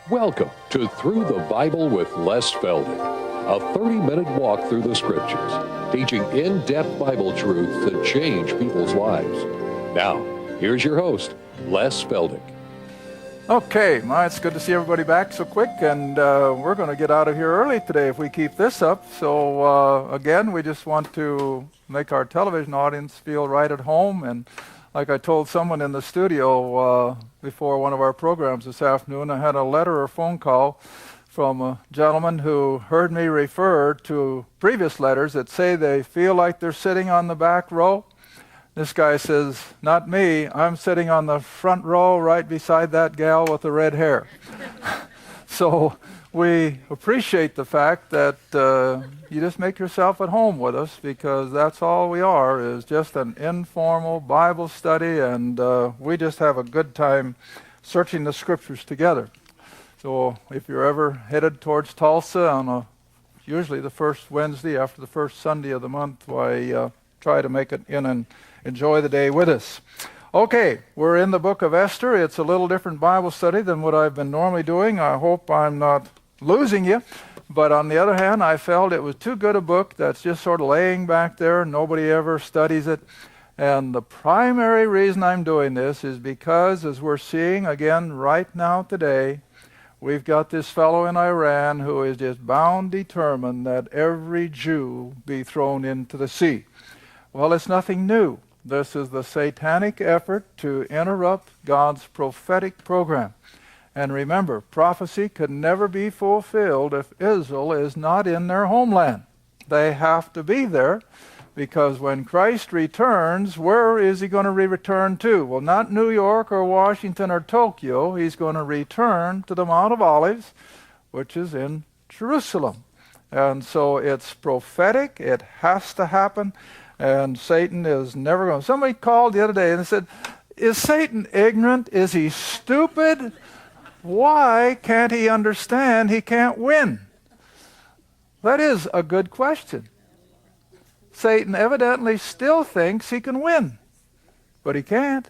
Welcome to Through the Bible with Les Feldick, a 30-minute walk through the Scriptures, teaching in-depth Bible truths that change people's lives. Now, here's your host, Les Feldick. Okay, it's good to see everybody back so quick, and we're going to get out of here early today if we keep this up. So again, we just want to make our television audience feel right at home, and like I told someone in the studio before one of our programs this afternoon, I had a letter or phone call from a gentleman who heard me refer to previous letters that say they feel like they're sitting on the back row. This guy says, not me, I'm sitting on the front row right beside that gal with the red hair. So we appreciate the fact that you just make yourself at home with us, because that's all we are, is just an informal Bible study, and we just have a good time searching the Scriptures together. So if you're ever headed towards Tulsa on usually the first Wednesday after the first Sunday of the month, why try to make it in and enjoy the day with us. Okay, we're in the Book of Esther. It's a little different Bible study than what I've been normally doing. I hope I'm not losing you. But on the other hand, I felt it was too good a book that's just sort of laying back there. Nobody ever studies it. And the primary reason I'm doing this is because, as we're seeing again right now today, we've got this fellow in Iran who is just bound determined that every Jew be thrown into the sea. Well, it's nothing new. This is the satanic effort to interrupt God's prophetic program. And remember, prophecy could never be fulfilled if Israel is not in their homeland. They have to be there, because when Christ returns, where is he going to return to? Well, not New York or Washington or Tokyo. He's going to return to the Mount of Olives, which is in Jerusalem. And so it's prophetic. It has to happen. And Satan is never going. Somebody called the other day and said, is Satan ignorant? Is he stupid? Why can't he understand he can't win? That is a good question. Satan evidently still thinks he can win, but he can't,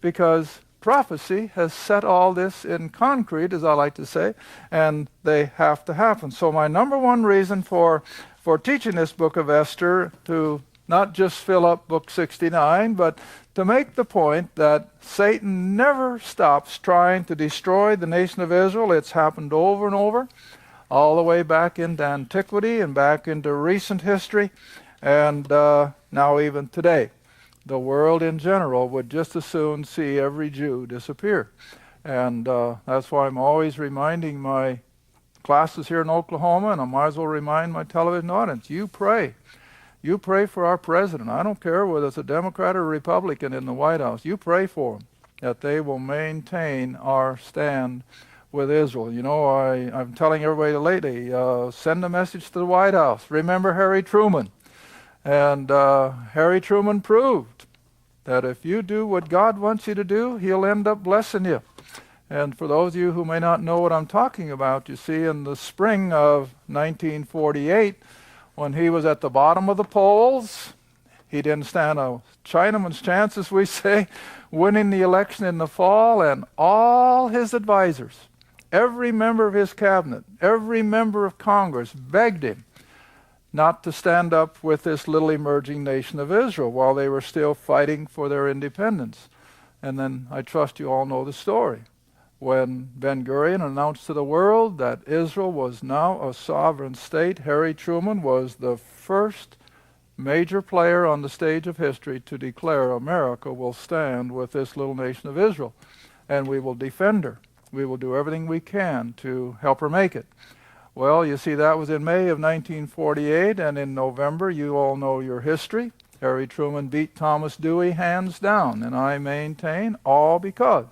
because prophecy has set all this in concrete, as I like to say, and they have to happen. So my number one reason for teaching this Book of Esther, to not just fill up Book 69, but to make the point that Satan never stops trying to destroy the nation of Israel. It's happened over and over, all the way back into antiquity and back into recent history, and now even today. The world in general would just as soon see every Jew disappear. And that's why I'm always reminding my classes here in Oklahoma, and I might as well remind my television audience, you pray. You pray for our president. I don't care whether it's a Democrat or a Republican in the White House. You pray for them, that they will maintain our stand with Israel. You know, I'm telling everybody lately, send a message to the White House. Remember Harry Truman. And Harry Truman proved that if you do what God wants you to do, he'll end up blessing you. And for those of you who may not know what I'm talking about, you see, in the spring of 1948, when he was at the bottom of the polls, he didn't stand a Chinaman's chance, as we say, winning the election in the fall, and all his advisors, every member of his cabinet, every member of Congress begged him not to stand up with this little emerging nation of Israel while they were still fighting for their independence. And then I trust you all know the story. When Ben-Gurion announced to the world that Israel was now a sovereign state, Harry Truman was the first major player on the stage of history to declare America will stand with this little nation of Israel, and we will defend her. We will do everything we can to help her make it. Well, you see, that was in May of 1948, and in November, you all know your history. Harry Truman beat Thomas Dewey hands down, and I maintain all because,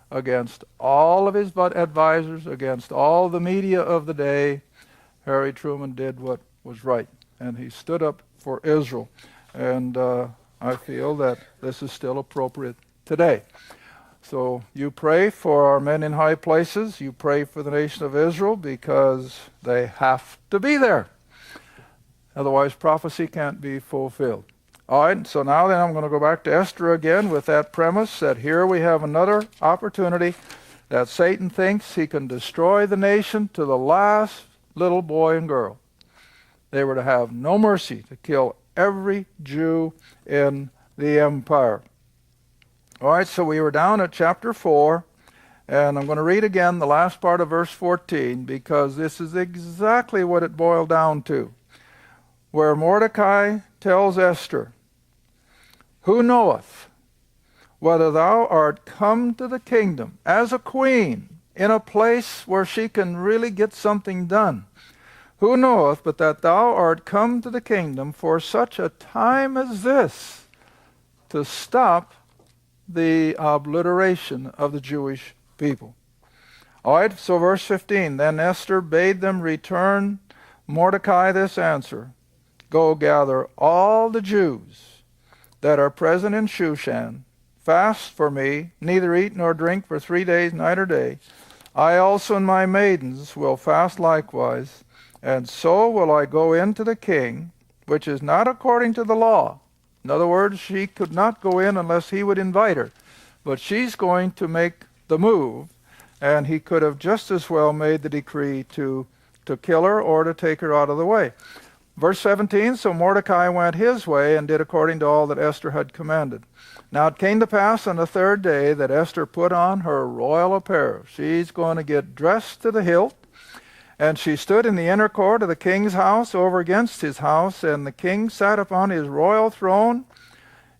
against all of his advisors, against all the media of the day, Harry Truman did what was right, and he stood up for Israel. And I feel that this is still appropriate today. So you pray for our men in high places. You pray for the nation of Israel, because they have to be there. Otherwise, prophecy can't be fulfilled. All right, so now then I'm going to go back to Esther again with that premise that here we have another opportunity that Satan thinks he can destroy the nation to the last little boy and girl. They were to have no mercy, to kill every Jew in the empire. All right, so we were down at chapter 4, and I'm going to read again the last part of verse 14, because this is exactly what it boiled down to, where Mordecai tells Esther, "Who knoweth whether thou art come to the kingdom as a queen in a place where she can really get something done? Who knoweth but that thou art come to the kingdom for such a time as this, to stop the obliteration of the Jewish people?" All right, so verse 15, "Then Esther bade them return Mordecai this answer, Go gather all the Jews that are present in Shushan, fast for me, neither eat nor drink for 3 days, night or day. I also and my maidens will fast likewise, and so will I go in to the king, which is not according to the law." In other words, she could not go in unless he would invite her. But she's going to make the move, and he could have just as well made the decree to kill her or to take her out of the way. Verse 17, "So Mordecai went his way and did according to all that Esther had commanded. Now it came to pass on the 3rd day that Esther put on her royal apparel." She's going to get dressed to the hilt. "And she stood in the inner court of the king's house over against his house, and the king sat upon his royal throne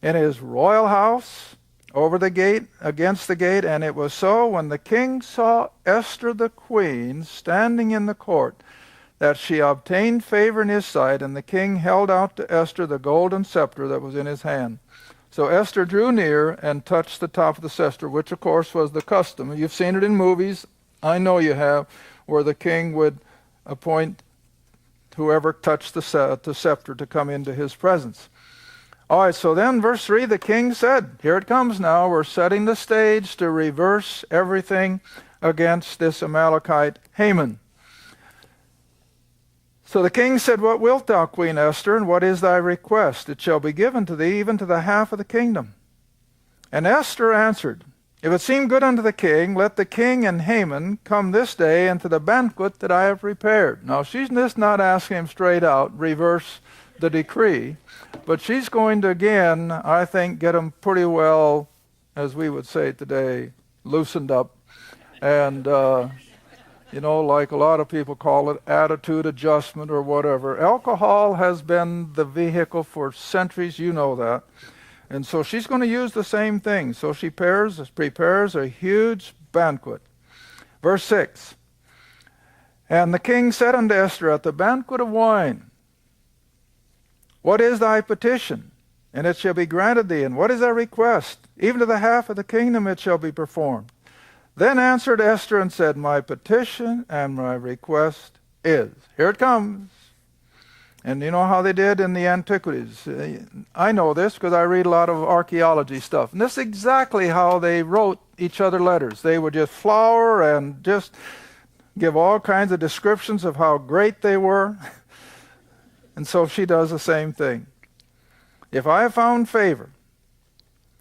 in his royal house over the gate, against the gate. And it was so, when the king saw Esther the queen standing in the court, that she obtained favor in his sight, and the king held out to Esther the golden scepter that was in his hand. So Esther drew near and touched the top of the scepter," which of course was the custom. You've seen it in movies, I know you have, where the king would appoint whoever touched the scepter to come into his presence. All right, so then verse 3, the king said, here it comes now, we're setting the stage to reverse everything against this Amalekite Haman. So the king said, "What wilt thou, Queen Esther, and what is thy request? It shall be given to thee, even to the half of the kingdom." And Esther answered, "If it seem good unto the king, let the king and Haman come this day into the banquet that I have prepared." Now she's just not asking him straight out, reverse the decree, but she's going to again, I think, get him pretty well, as we would say today, loosened up. And like a lot of people call it, attitude adjustment or whatever. Alcohol has been the vehicle for centuries, you know that. And so she's going to use the same thing. So she prepares a huge banquet. Verse 6, "And the king said unto Esther at the banquet of wine, What is thy petition? And it shall be granted thee. And what is thy request? Even to the half of the kingdom it shall be performed. Then answered Esther and said, My petition and my request is." Here it comes. And you know how they did in the antiquities. I know this because I read a lot of archaeology stuff. And this is exactly how they wrote each other letters. They would just flower and just give all kinds of descriptions of how great they were. And so she does the same thing. "If I have found favor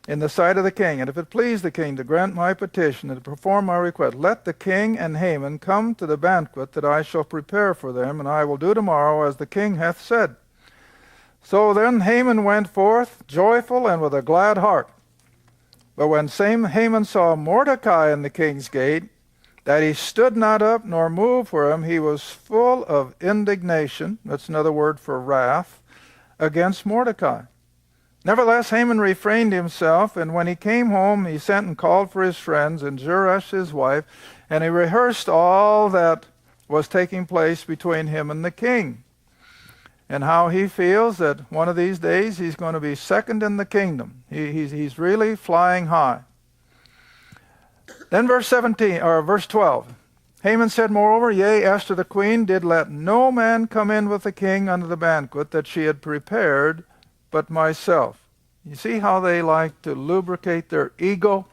in the sight of the king, and if it please the king to grant my petition and to perform my request, let the king and Haman come to the banquet that I shall prepare for them, and I will do tomorrow as the king hath said." So then Haman went forth joyful and with a glad heart. But when Haman saw Mordecai in the king's gate, that he stood not up nor moved for him, he was full of indignation, that's another word for wrath, against Mordecai. Nevertheless, Haman refrained himself, and when he came home, he sent and called for his friends and Zeresh his wife, and he rehearsed all that was taking place between him and the king, and how he feels that one of these days he's going to be second in the kingdom. He's really flying high. Then verse 12. Haman said, Moreover, yea, Esther the queen did let no man come in with the king unto the banquet that she had prepared, but myself. You see how they like to lubricate their ego?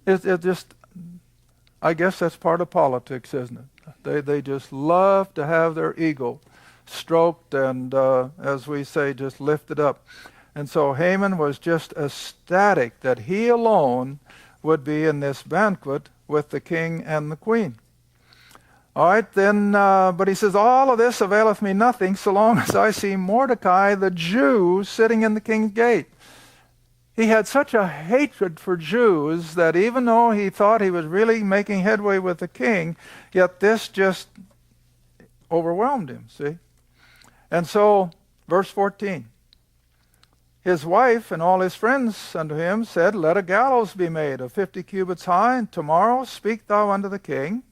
I guess that's part of politics, isn't it? They just love to have their ego stroked and, as we say, just lifted up. And so Haman was just ecstatic that he alone would be in this banquet with the king and the queen. All right, then, but he says, all of this availeth me nothing so long as I see Mordecai the Jew sitting in the king's gate. He had such a hatred for Jews that even though he thought he was really making headway with the king, yet this just overwhelmed him, see? And so, verse 14, his wife and all his friends unto him said, let a gallows be made of 50 cubits high, and tomorrow speak thou unto the king,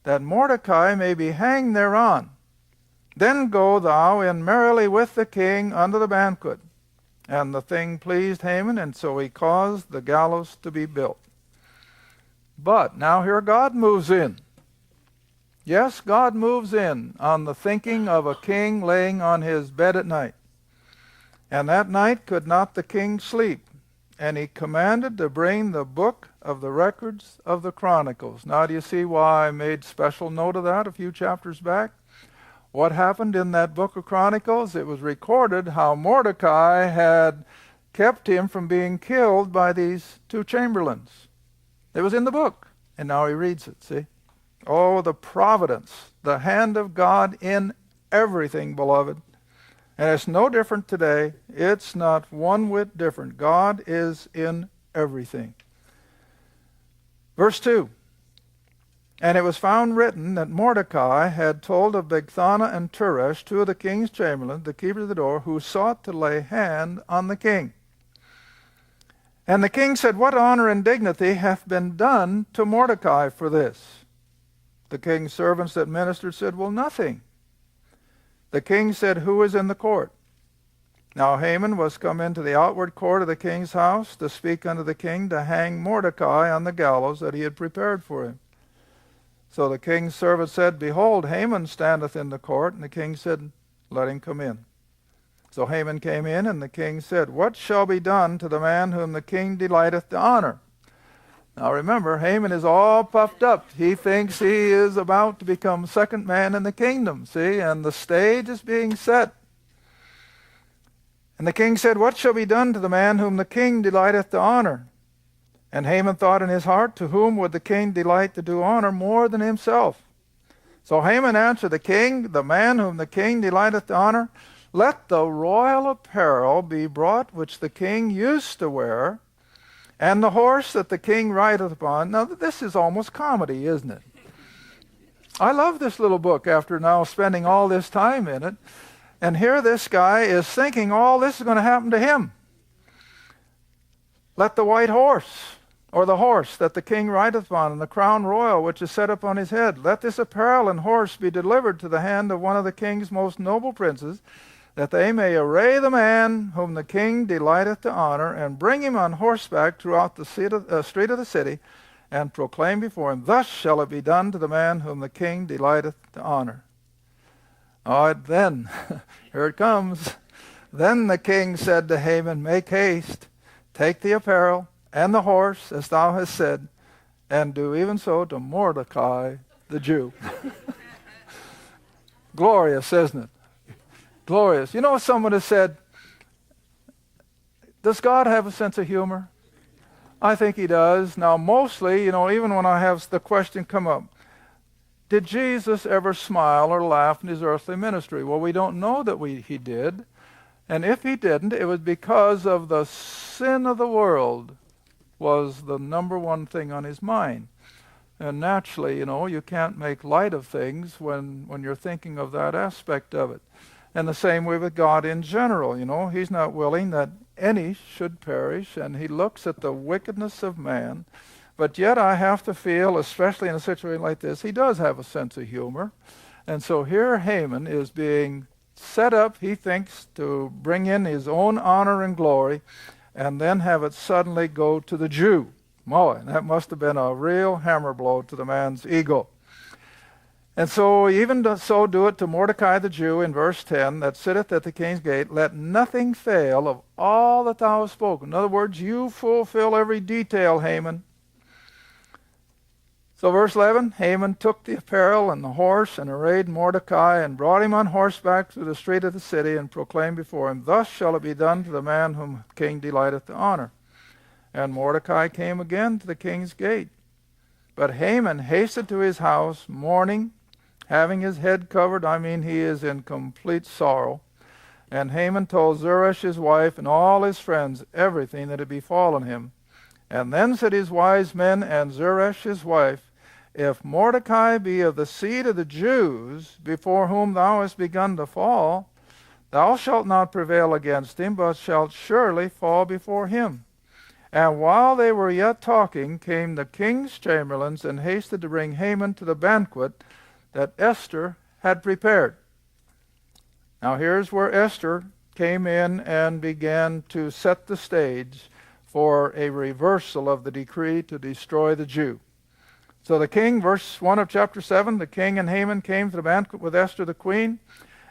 that Mordecai may be hanged thereon. Then go thou in merrily with the king unto the banquet. And the thing pleased Haman, and so he caused the gallows to be built. But now here God moves in. Yes, God moves in on the thinking of a king laying on his bed at night. And that night could not the king sleep. And he commanded to bring the book of the records of the Chronicles. Now do you see why I made special note of that a few chapters back? What happened in that book of Chronicles? It was recorded how Mordecai had kept him from being killed by these two chamberlains. It was in the book, and now he reads it, see? Oh, the providence, the hand of God in everything, beloved. And it's no different today. It's not one whit different. God is in everything. Verse 2. And it was found written that Mordecai had told of Bigthana and Teresh, two of the king's chamberlains, the keepers of the door, who sought to lay hand on the king. And the king said, what honor and dignity hath been done to Mordecai for this? The king's servants that ministered said, well, nothing. The king said, who is in the court? Now Haman was come into the outward court of the king's house to speak unto the king to hang Mordecai on the gallows that he had prepared for him. So the king's servant said, behold, Haman standeth in the court. And the king said, let him come in. So Haman came in, and the king said, what shall be done to the man whom the king delighteth to honor? Now remember, Haman is all puffed up. He thinks he is about to become second man in the kingdom, see? And the stage is being set. And the king said, what shall be done to the man whom the king delighteth to honor? And Haman thought in his heart, to whom would the king delight to do honor more than himself? So Haman answered the king, the man whom the king delighteth to honor, let the royal apparel be brought which the king used to wear, and the horse that the king rideth upon. Now this is almost comedy, isn't it? I love this little book after now spending all this time in it. And here this guy is thinking all this is going to happen to him. Let the white horse, or the horse that the king rideth upon, and the crown royal which is set upon his head, let this apparel and horse be delivered to the hand of one of the king's most noble princes, that they may array the man whom the king delighteth to honor, and bring him on horseback throughout the street of the city, and proclaim before him, thus shall it be done to the man whom the king delighteth to honor. All right, then, here it comes. Then the king said to Haman, make haste, take the apparel and the horse, as thou hast said, and do even so to Mordecai the Jew. Glorious, isn't it? Glorious. You know, someone has said, does God have a sense of humor? I think he does. Now, mostly, you know, even when I have the question come up, did Jesus ever smile or laugh in his earthly ministry? Well, we don't know that he did. And if he didn't, it was because of the sin of the world was the number one thing on his mind. And naturally, you know, you can't make light of things when you're thinking of that aspect of it. And the same way with God in general, you know, he's not willing that any should perish, and he looks at the wickedness of man. But yet I have to feel, especially in a situation like this, he does have a sense of humor. And so here Haman is being set up, he thinks, to bring in his own honor and glory, and then have it suddenly go to the Jew. Boy, that must have been a real hammer blow to the man's ego. And so even so do it to Mordecai the Jew in verse 10, that sitteth at the king's gate. Let nothing fail of all that thou hast spoken. In other words, you fulfill every detail, Haman. So verse 11, Haman took the apparel and the horse and arrayed Mordecai and brought him on horseback through the street of the city and proclaimed before him, thus shall it be done to the man whom the king delighteth to honor. And Mordecai came again to the king's gate. But Haman hasted to his house, mourning, having his head covered. I mean, he is in complete sorrow. And Haman told Zeresh his wife and all his friends everything that had befallen him. And then said his wise men and Zeresh his wife, If Mordecai be of the seed of the Jews, before whom thou hast begun to fall, thou shalt not prevail against him, but shalt surely fall before him. And while they were yet talking, came the king's chamberlains and hasted to bring Haman to the banquet that Esther had prepared. Now here's where Esther came in and began to set the stage for a reversal of the decree to destroy the Jew. So the king, verse 1 of chapter 7, the king and Haman came to the banquet with Esther the queen.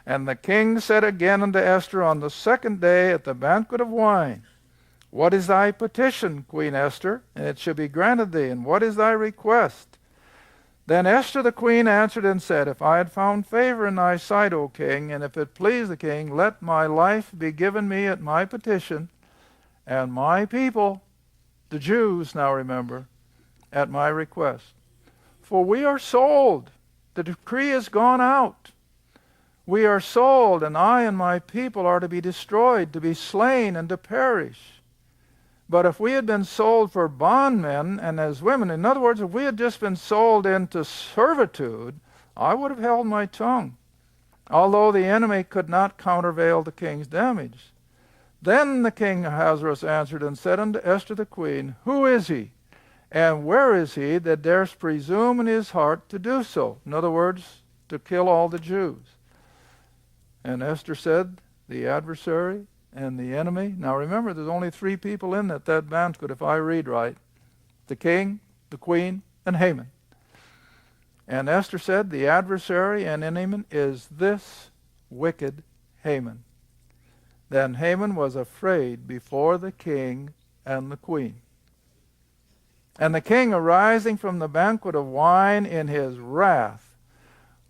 And the king said again unto Esther on the second day at the banquet of wine, What is thy petition, Queen Esther? And it shall be granted thee. And what is thy request? Then Esther the queen answered and said, If I had found favor in thy sight, O king, and if it please the king, let my life be given me at my petition, and my people, the Jews, now remember, at my request. For we are sold. The decree has gone out. We are sold, and I and my people are to be destroyed, to be slain, and to perish. But if we had been sold for bondmen and as women, in other words, if we had just been sold into servitude, I would have held my tongue, although the enemy could not countervail the king's damage. Then the king Ahasuerus answered and said unto Esther the queen, Who is he, and where is he that dares presume in his heart to do so? In other words, to kill all the Jews. And Esther said, The adversary and the enemy. Now remember, there's only 3 people in that banquet, if I read right. The king, the queen, and Haman. And Esther said, The adversary and enemy is this wicked Haman. Then Haman was afraid before the king and the queen. And the king, arising from the banquet of wine in his wrath,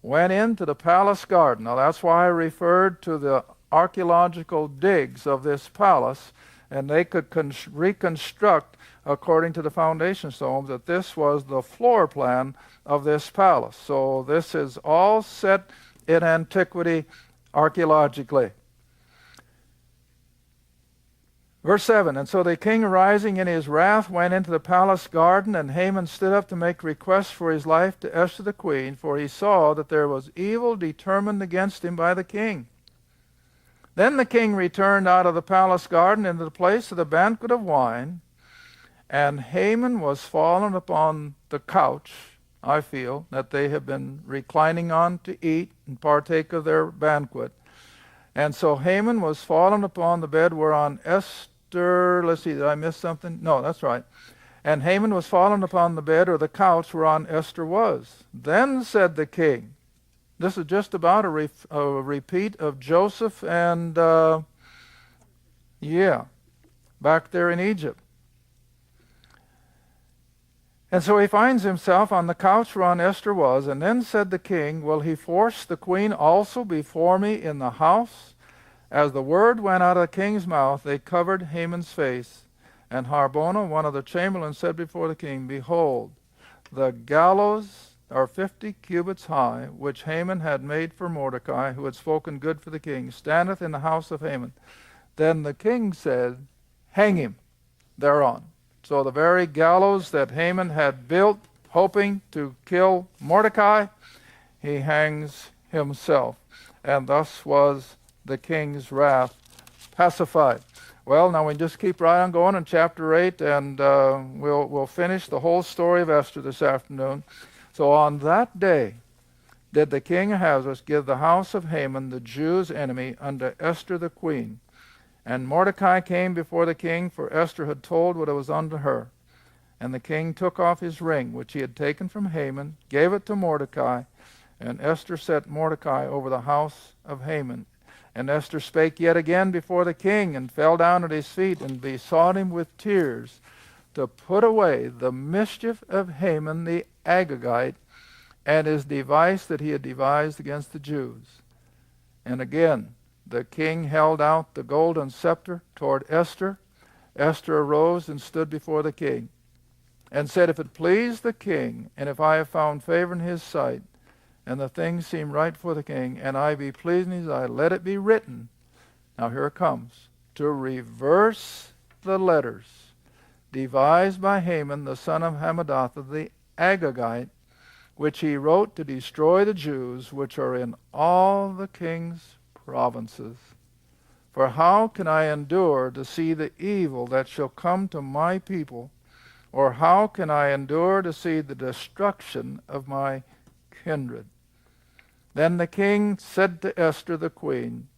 went into the palace garden. Now that's why I referred to the archaeological digs of this palace, and they could reconstruct, according to the foundation stones, that this was the floor plan of this palace. So this is all set in antiquity archaeologically. Verse 7, And so the king, arising in his wrath, went into the palace garden, and Haman stood up to make request for his life to Esther the queen, for he saw that there was evil determined against him by the king. Then the king returned out of the palace garden into the place of the banquet of wine, and Haman was fallen upon the couch, I feel, that they have been reclining on to eat and partake of their banquet. And so Haman was fallen upon the bed whereon Esther, let's see, did I miss something? No, that's right. And Haman was fallen upon the bed or the couch whereon Esther was. Then said the king, this is just about a repeat of Joseph and, back there in Egypt. And so he finds himself on the couch whereon Esther was, and then said the king, Will he force the queen also before me in the house? As the word went out of the king's mouth, they covered Haman's face. And Harbona, one of the chamberlains, said before the king, Behold, the gallows are 50 cubits high, which Haman had made for Mordecai, who had spoken good for the king, standeth in the house of Haman. Then the king said, Hang him thereon. So the very gallows that Haman had built, hoping to kill Mordecai, he hangs himself. And thus was the king's wrath pacified. Well, now we just keep right on going in chapter 8, and we'll finish the whole story of Esther this afternoon. So on that day did the king Ahasuerus give the house of Haman, the Jews' enemy, unto Esther the queen. And Mordecai came before the king, for Esther had told what it was unto her. And the king took off his ring, which he had taken from Haman, gave it to Mordecai, and Esther set Mordecai over the house of Haman. And Esther spake yet again before the king, and fell down at his feet, and besought him with tears to put away the mischief of Haman the Agagite, and his device that he had devised against the Jews. And again the king held out the golden scepter toward Esther. Esther arose and stood before the king. and said, if it please the king, and if I have found favor in his sight, and the thing seem right for the king, and I be pleased in his eye, let it be written. Now here it comes. To reverse the letters devised by Haman, the son of Hammedatha, the Agagite, which he wrote to destroy the Jews which are in all the king's provinces. For how can I endure to see the evil that shall come to my people? Or how can I endure to see the destruction of my kindred? Then the king said to Esther the queen,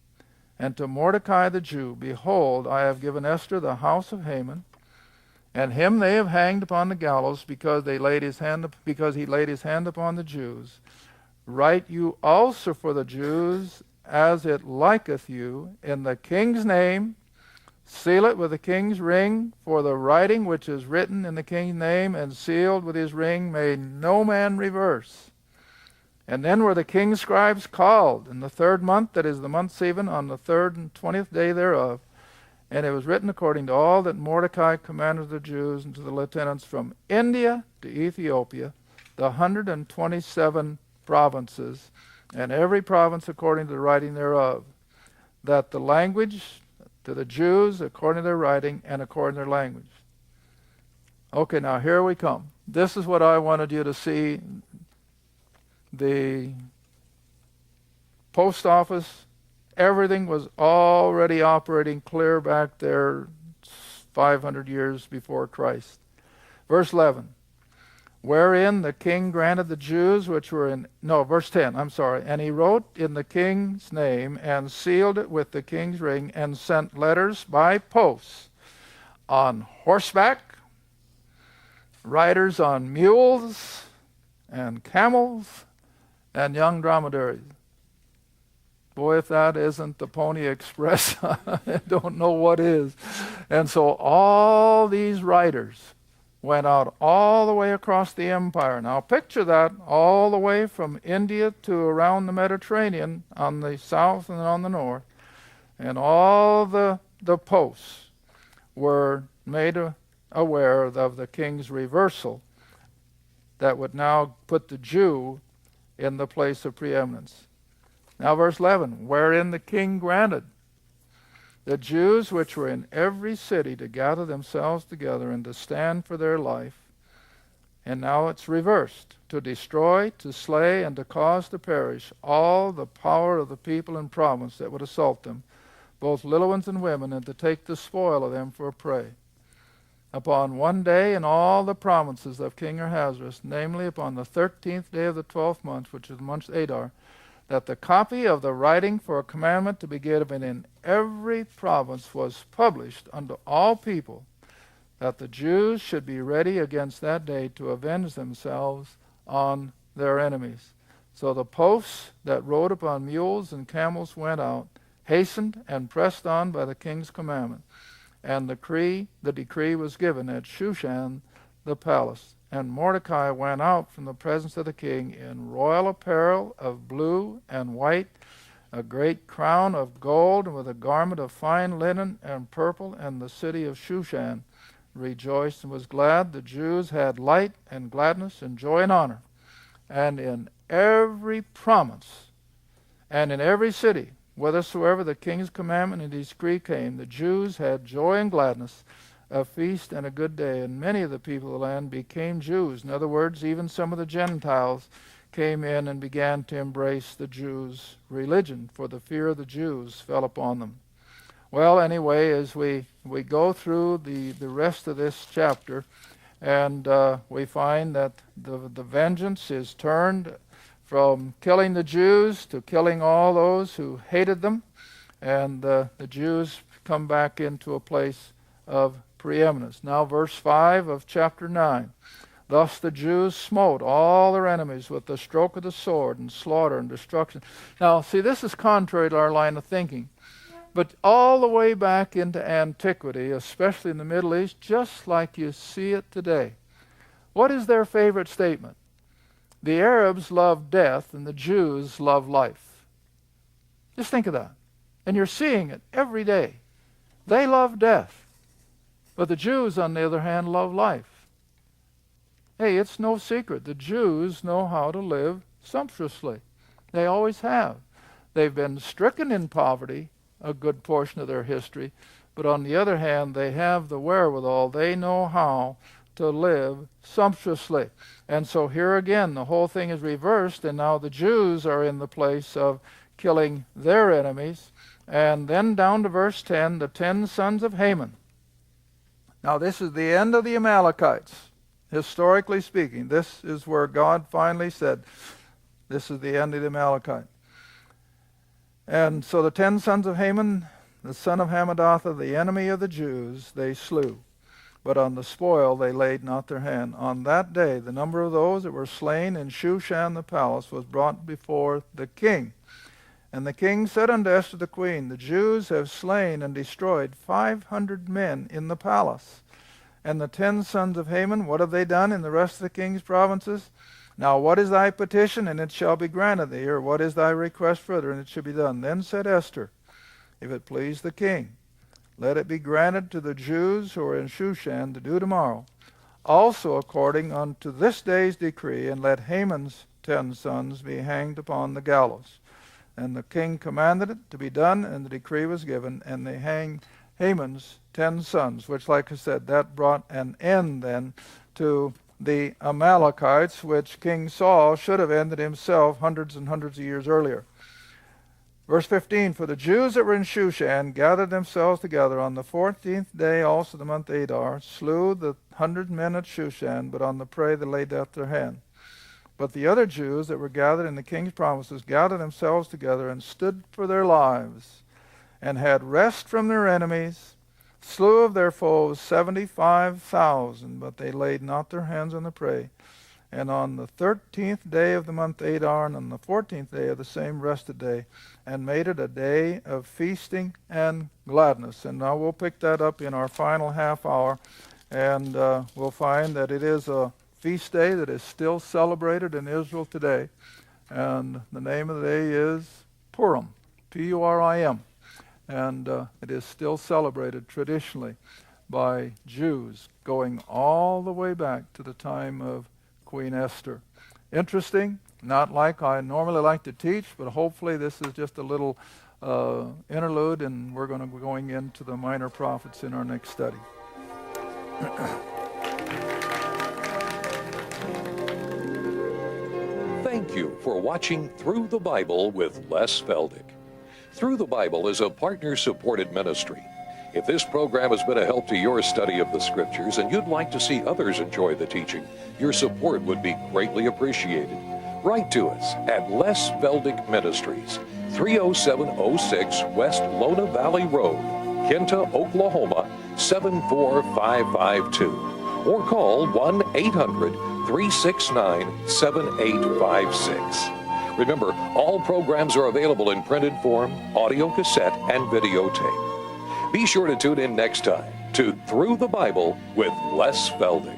and to Mordecai the Jew, behold, I have given Esther the house of Haman, and him they have hanged upon the gallows because he laid his hand upon the Jews. Write you also for the Jews as it liketh you, in the king's name. Seal it with the king's ring, for the writing which is written in the king's name and sealed with his ring may no man reverse. And then were the king's scribes called in the 3rd month, that is the month Sivan, on the 3rd and 20th day thereof. And it was written according to all that Mordecai commanded the Jews and to the lieutenants from India to Ethiopia, the 127 provinces, and every province according to the writing thereof, that the language to the Jews according to their writing and according to their language. Okay, now here we come. This is what I wanted you to see. The post office, everything was already operating clear back there 500 years before Christ. Verse 11, wherein the king granted the Jews which were in, no, verse 10, I'm sorry, and he wrote in the king's name and sealed it with the king's ring and sent letters by posts on horseback, riders on mules and camels, and young dromedaries. Boy, if that isn't the Pony Express, I don't know what is. And so all these riders went out all the way across the empire. Now picture that, all the way from India to around the Mediterranean on the south and on the north. And all the posts were made aware of the king's reversal that would now put the Jew in the place of preeminence. Now verse 11, wherein the king granted the Jews which were in every city to gather themselves together and to stand for their life. And now it's reversed, to destroy, to slay, and to cause to perish all the power of the people and province that would assault them, both little ones and women, and to take the spoil of them for a prey. Upon one day in all the provinces of King Ahasuerus, namely upon the 13th day of the 12th month, which is the month Adar, that the copy of the writing for a commandment to be given in every province was published unto all people, that the Jews should be ready against that day to avenge themselves on their enemies. So the posts that rode upon mules and camels went out, hastened and pressed on by the king's commandment. And the decree was given at Shushan the palace. And Mordecai went out from the presence of the king in royal apparel of blue and white, a great crown of gold, and with a garment of fine linen and purple. And the city of Shushan rejoiced and was glad. The Jews had light and gladness and joy and honor. And in every province and in every city, whithersoever the king's commandment and decree came, the Jews had joy and gladness, a feast and a good day, and many of the people of the land became Jews. In other words, even some of the Gentiles came in and began to embrace the Jews' religion, for the fear of the Jews fell upon them. Well, anyway, as we go through the rest of this chapter, and we find that the vengeance is turned from killing the Jews to killing all those who hated them, and the Jews come back into a place of preeminence. Now verse 5 of chapter 9. Thus the Jews smote all their enemies with the stroke of the sword, and slaughter and destruction. Now see, this is contrary to our line of thinking. But all the way back into antiquity, especially in the Middle East, just like you see it today, what is their favorite statement? The Arabs love death and the Jews love life. Just think of that. And you're seeing it every day. They love death. But the Jews, on the other hand, love life. Hey, it's no secret. The Jews know how to live sumptuously. They always have. They've been stricken in poverty a good portion of their history, but on the other hand, they have the wherewithal. They know how to live sumptuously. And so here again, the whole thing is reversed, and now the Jews are in the place of killing their enemies. And then down to verse 10, the 10 sons of Haman. Now this is the end of the Amalekites. Historically speaking, this is where God finally said, this is the end of the Amalekite. And so the 10 sons of Haman, the son of Hammedatha, the enemy of the Jews, they slew. But on the spoil they laid not their hand. On that day the number of those that were slain in Shushan the palace was brought before the king. And the king said unto Esther the queen, the Jews have slain and destroyed 500 men in the palace. And the 10 sons of Haman, what have they done in the rest of the king's provinces? Now what is thy petition, and it shall be granted thee? Or what is thy request further, and it shall be done? Then said Esther, if it please the king, let it be granted to the Jews who are in Shushan to do tomorrow, also according unto this day's decree, and let Haman's 10 sons be hanged upon the gallows. And the king commanded it to be done, and the decree was given, and they hanged Haman's 10 sons, which, like I said, that brought an end then to the Amalekites, which King Saul should have ended himself hundreds and hundreds of years earlier. Verse 15, for the Jews that were in Shushan gathered themselves together on the 14th day also the month Adar, slew the 100 men at Shushan, but on the prey they laid out their hand. But the other Jews that were gathered in the king's provinces gathered themselves together and stood for their lives, and had rest from their enemies, slew of their foes 75,000, but they laid not their hands on the prey. And on the 13th day of the month Adar, and on the 14th day of the same rested day, and made it a day of feasting and gladness. And now we'll pick that up in our final half hour, and we'll find that it is a feast day that is still celebrated in Israel today. And the name of the day is Purim, P-U-R-I-M. And it is still celebrated traditionally by Jews going all the way back to the time of Queen Esther. Interesting, not like I normally like to teach, but hopefully this is just a little interlude, and we're going to be going into the minor prophets in our next study. Thank you for watching Through the Bible with Les Feldick. Through the Bible is a partner-supported ministry. If this program has been a help to your study of the Scriptures and you'd like to see others enjoy the teaching, your support would be greatly appreciated. Write to us at Les Feldick Ministries, 30706 West Lona Valley Road, Kinta, Oklahoma, 74552. Or call 1-800-369-7856. Remember, all programs are available in printed form, audio cassette, and videotape. Be sure to tune in next time to Through the Bible with Les Feldick.